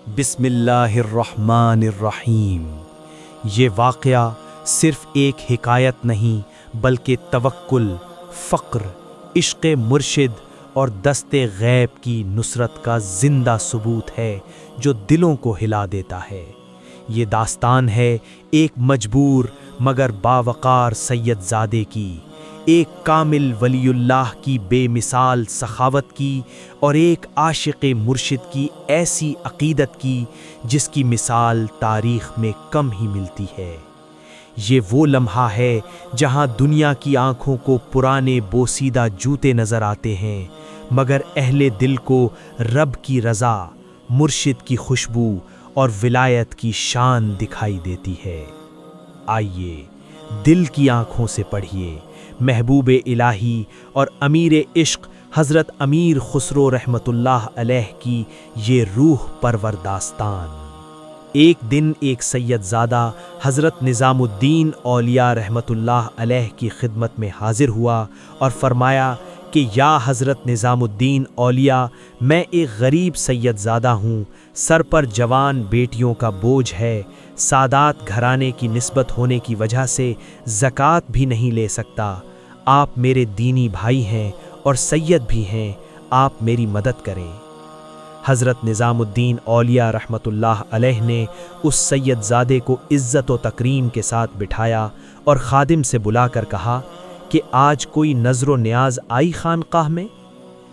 بسم اللہ الرحمن الرحیم۔ یہ واقعہ صرف ایک حکایت نہیں بلکہ توکل، فقر، عشق مرشد اور دست غیب کی نصرت کا زندہ ثبوت ہے جو دلوں کو ہلا دیتا ہے۔ یہ داستان ہے ایک مجبور مگر باوقار سید زادے کی، ایک کامل ولی اللہ کی بے مثال سخاوت کی، اور ایک عاشق مرشد کی ایسی عقیدت کی جس کی مثال تاریخ میں کم ہی ملتی ہے۔ یہ وہ لمحہ ہے جہاں دنیا کی آنکھوں کو پرانے بوسیدہ جوتے نظر آتے ہیں، مگر اہل دل کو رب کی رضا، مرشد کی خوشبو اور ولایت کی شان دکھائی دیتی ہے۔ آئیے دل کی آنکھوں سے پڑھیے محبوب الہی اور امیر عشق حضرت امیر خسرو رحمۃ اللہ علیہ کی یہ روح پرور داستان۔ ایک دن ایک سید زادہ حضرت نظام الدین اولیاء رحمۃ اللہ علیہ کی خدمت میں حاضر ہوا اور فرمایا کہ یا حضرت نظام الدین اولیاء، میں ایک غریب سید زادہ ہوں، سر پر جوان بیٹیوں کا بوجھ ہے، سادات گھرانے کی نسبت ہونے کی وجہ سے زکوٰۃ بھی نہیں لے سکتا۔ آپ میرے دینی بھائی ہیں اور سید بھی ہیں، آپ میری مدد کریں۔ حضرت نظام الدین اولیاء رحمۃ اللہ علیہ نے اس سید زادے کو عزت و تکریم کے ساتھ بٹھایا اور خادم سے بلا کر کہا کہ آج کوئی نظر و نیاز آئی خانقاہ میں؟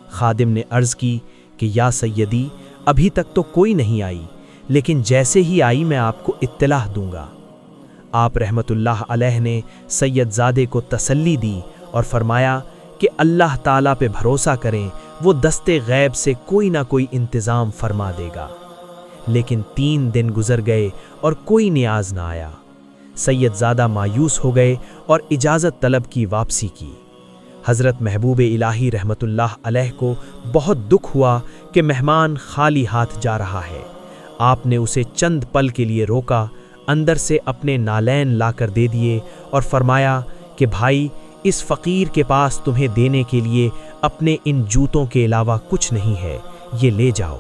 خادم نے عرض کی کہ یا سیدی، ابھی تک تو کوئی نہیں آئی، لیکن جیسے ہی آئی میں آپ کو اطلاع دوں گا۔ آپ رحمۃ اللہ علیہ نے سید زادے کو تسلی دی اور فرمایا کہ اللہ تعالیٰ پہ بھروسہ کریں، وہ دست غیب سے کوئی نہ کوئی انتظام فرما دے گا۔ لیکن 3 دن گزر گئے اور کوئی نیاز نہ آیا۔ سید زادہ مایوس ہو گئے اور اجازت طلب کی واپسی کی۔ حضرت محبوب الہی رحمۃ اللہ علیہ کو بہت دکھ ہوا کہ مہمان خالی ہاتھ جا رہا ہے۔ آپ نے اسے چند پل کے لیے روکا، اندر سے اپنے نالین لا کر دے دیے اور فرمایا کہ بھائی، اس فقیر کے پاس تمہیں دینے کے لیے اپنے ان جوتوں کے علاوہ کچھ نہیں ہے، یہ لے جاؤ۔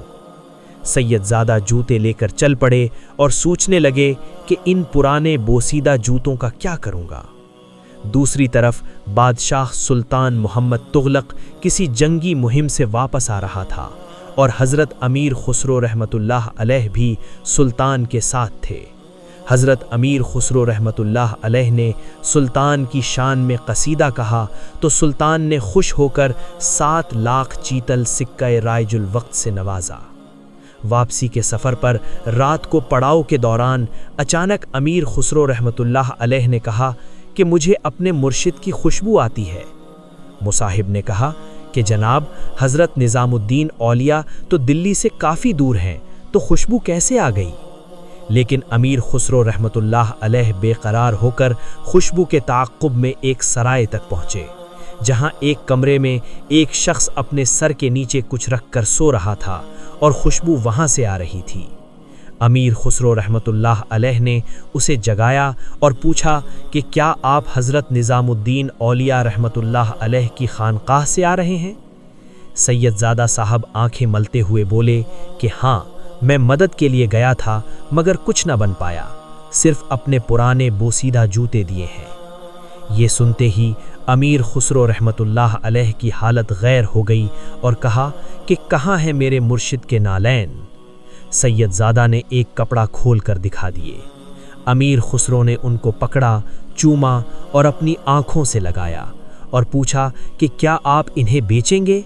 سید زادہ جوتے لے کر چل پڑے اور سوچنے لگے کہ ان پرانے بوسیدہ جوتوں کا کیا کروں گا۔ دوسری طرف بادشاہ سلطان محمد تغلق کسی جنگی مہم سے واپس آ رہا تھا، اور حضرت امیر خسرو رحمۃ اللہ علیہ بھی سلطان کے ساتھ تھے۔ حضرت امیر خسرو رحمۃ اللہ علیہ نے سلطان کی شان میں قصیدہ کہا تو سلطان نے خوش ہو کر 7 لاکھ چیتل سکہ رائج الوقت سے نوازا۔ واپسی کے سفر پر رات کو پڑاؤ کے دوران اچانک امیر خسرو رحمۃ اللہ علیہ نے کہا کہ مجھے اپنے مرشد کی خوشبو آتی ہے۔ مصاحب نے کہا کہ جناب، حضرت نظام الدین اولیاء تو دلی سے کافی دور ہیں، تو خوشبو کیسے آ گئی؟ لیکن امیر خسرو رحمۃ اللہ علیہ بے قرار ہو کر خوشبو کے تعاقب میں ایک سرائے تک پہنچے، جہاں ایک کمرے میں ایک شخص اپنے سر کے نیچے کچھ رکھ کر سو رہا تھا اور خوشبو وہاں سے آ رہی تھی۔ امیر خسرو رحمۃ اللہ علیہ نے اسے جگایا اور پوچھا کہ کیا آپ حضرت نظام الدین اولیاء رحمۃ اللہ علیہ کی خانقاہ سے آ رہے ہیں؟ سید زادہ صاحب آنکھیں ملتے ہوئے بولے کہ ہاں، میں مدد کے لیے گیا تھا مگر کچھ نہ بن پایا، صرف اپنے پرانے بوسیدہ جوتے دیے ہیں۔ یہ سنتے ہی امیر خسرو رحمۃ اللہ علیہ کی حالت غیر ہو گئی اور کہا کہ کہاں ہیں میرے مرشد کے نالین؟ سید زادہ نے ایک کپڑا کھول کر دکھا دیے۔ امیر خسرو نے ان کو پکڑا، چوما اور اپنی آنکھوں سے لگایا اور پوچھا کہ کیا آپ انہیں بیچیں گے؟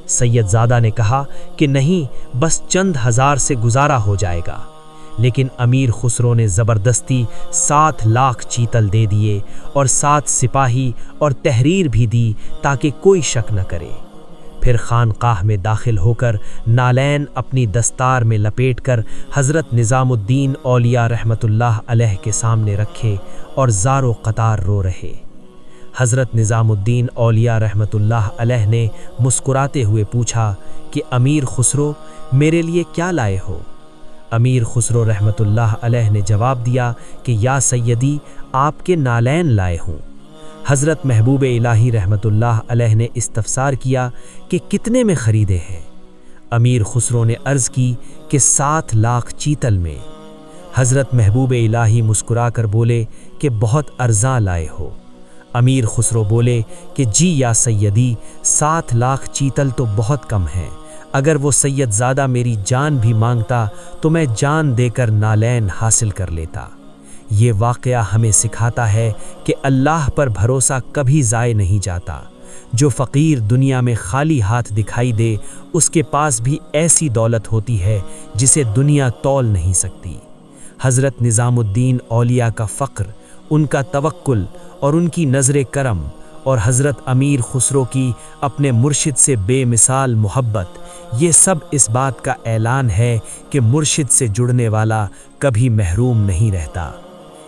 سید زادہ نے کہا کہ نہیں، بس چند ہزار سے گزارا ہو جائے گا۔ لیکن امیر خسرو نے زبردستی 7 لاکھ چیتل دے دیے اور 7 سپاہی اور تحریر بھی دی تاکہ کوئی شک نہ کرے۔ پھر خانقاہ میں داخل ہو کر نالین اپنی دستار میں لپیٹ کر حضرت نظام الدین اولیاء رحمۃ اللہ علیہ کے سامنے رکھے اور زار و قطار رو رہے۔ حضرت نظام الدین اولیاء رحمۃ اللہ علیہ نے مسکراتے ہوئے پوچھا کہ امیر خسرو، میرے لیے کیا لائے ہو؟ امیر خسرو رحمۃ اللہ علیہ نے جواب دیا کہ یا سیدی، آپ کے نالین لائے ہوں۔ حضرت محبوب الہی رحمۃ اللہ علیہ نے استفسار کیا کہ کتنے میں خریدے ہیں؟ امیر خسرو نے عرض کی کہ 7 لاکھ چیتل میں۔ حضرت محبوب الہی مسکرا کر بولے کہ بہت ارزاں لائے ہو۔ امیر خسرو بولے کہ جی یا سیدی، 7 لاکھ چیتل تو بہت کم ہیں، اگر وہ سید زادہ میری جان بھی مانگتا تو میں جان دے کر نالین حاصل کر لیتا۔ یہ واقعہ ہمیں سکھاتا ہے کہ اللہ پر بھروسہ کبھی ضائع نہیں جاتا۔ جو فقیر دنیا میں خالی ہاتھ دکھائی دے، اس کے پاس بھی ایسی دولت ہوتی ہے جسے دنیا تول نہیں سکتی۔ حضرت نظام الدین اولیاء کا فقر، ان کا توکل اور ان کی نظر کرم، اور حضرت امیر خسرو کی اپنے مرشد سے بے مثال محبت، یہ سب اس بات کا اعلان ہے کہ مرشد سے جڑنے والا کبھی محروم نہیں رہتا۔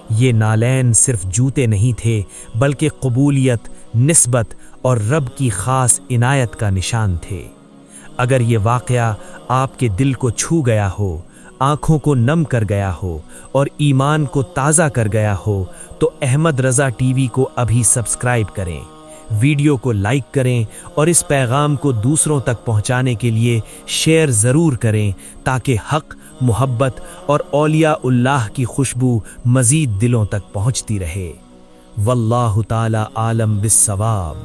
یہ نالین صرف جوتے نہیں تھے، بلکہ قبولیت، نسبت اور رب کی خاص عنایت کا نشان تھے۔ اگر یہ واقعہ آپ کے دل کو چھو گیا ہو، آنکھوں کو نم کر گیا ہو اور ایمان کو تازہ کر گیا ہو تو احمد رضا ٹی وی کو ابھی سبسکرائب کریں، ویڈیو کو لائک کریں اور اس پیغام کو دوسروں تک پہنچانے کے لیے شیئر ضرور کریں تاکہ حق، محبت اور اولیاء اللہ کی خوشبو مزید دلوں تک پہنچتی رہے۔ واللہ تعالی عالم بالصواب۔